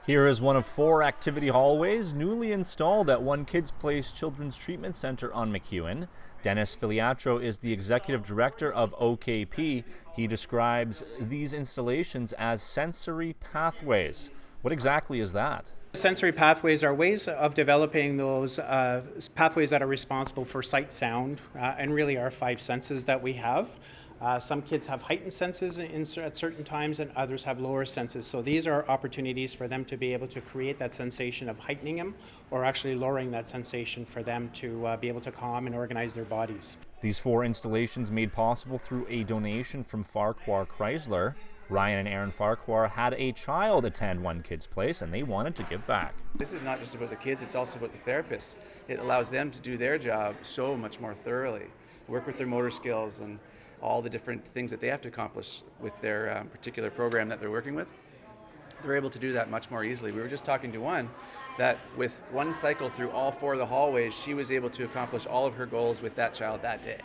Here is one of 4 activity hallways newly installed at One Kids Place Children's Treatment Center on McEwen. Dennis Filiatro is the executive director of OKP. He describes these installations as sensory pathways. What exactly is that? Sensory pathways are ways of developing those pathways that are responsible for sight, sound, and really our 5 senses that we have. Some kids have heightened senses at certain times and others have lower senses. So these are opportunities for them to be able to create that sensation of heightening them or actually lowering that sensation for them to be able to calm and organize their bodies. These 4 installations made possible through a donation from Farquhar Chrysler. Ryan and Aaron Farquhar had a child attend One Kids Place and they wanted to give back. This is not just about the kids, it's also about the therapists. It allows them to do their job so much more thoroughly, work with their motor skills and all the different things that they have to accomplish with their particular program that they're working with. They're able to do that much more easily. We were just talking to one that with one cycle through all 4 of the hallways, she was able to accomplish all of her goals with that child that day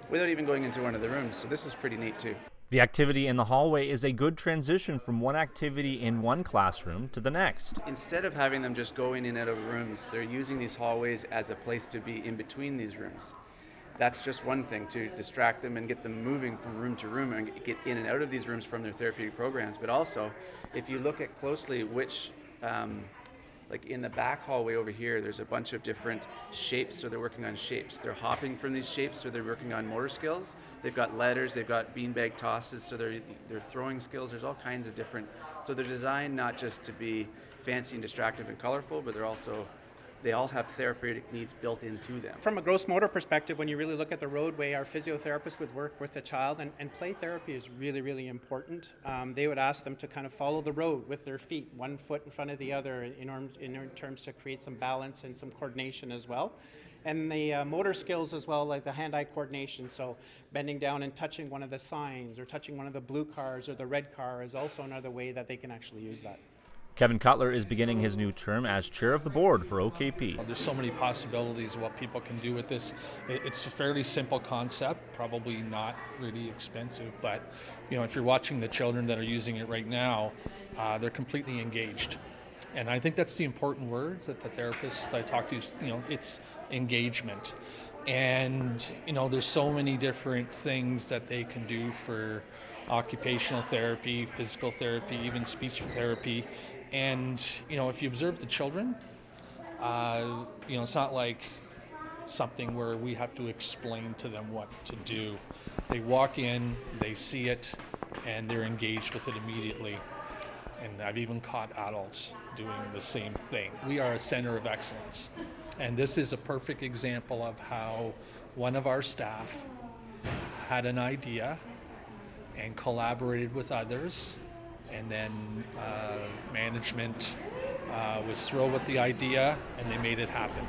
without even going into one of the rooms. So this is pretty neat too. The activity in the hallway is a good transition from one activity in one classroom to the next. Instead of having them just go in and out of rooms, they're using these hallways as a place to be in between these rooms. That's just one thing, to distract them and get them moving from room to room and get in and out of these rooms from their therapeutic programs. But also, if you look at closely which, like in the back hallway over here, there's a bunch of different shapes, so they're working on shapes. They're hopping from these shapes, so they're working on motor skills. They've got letters, they've got beanbag tosses, so they're throwing skills. There's all kinds of different, so they're designed not just to be fancy and distractive and colorful, but they all have therapeutic needs built into them. From a gross motor perspective, when you really look at the roadway, our physiotherapist would work with the child, and play therapy is really, really important. They would ask them to kind of follow the road with their feet, one foot in front of the other, in terms to create some balance and some coordination as well. And the motor skills as well, like the hand-eye coordination, so bending down and touching one of the signs or touching one of the blue cars or the red car is also another way that they can actually use that. Kevin Cutler is beginning his new term as chair of the board for OKP. There's so many possibilities of what people can do with this. It's a fairly simple concept, probably not really expensive, but if you're watching the children that are using it right now, they're completely engaged. And I think that's the important word that the therapists I talk to, it's engagement. And there's so many different things that they can do for occupational therapy, physical therapy, even speech therapy. And if you observe the children, it's not like something where we have to explain to them what to do. They walk in, they see it, and they're engaged with it immediately. And I've even caught adults doing the same thing. We are a center of excellence, and this is a perfect example of how one of our staff had an idea and collaborated with others, and then management was thrilled with the idea and they made it happen.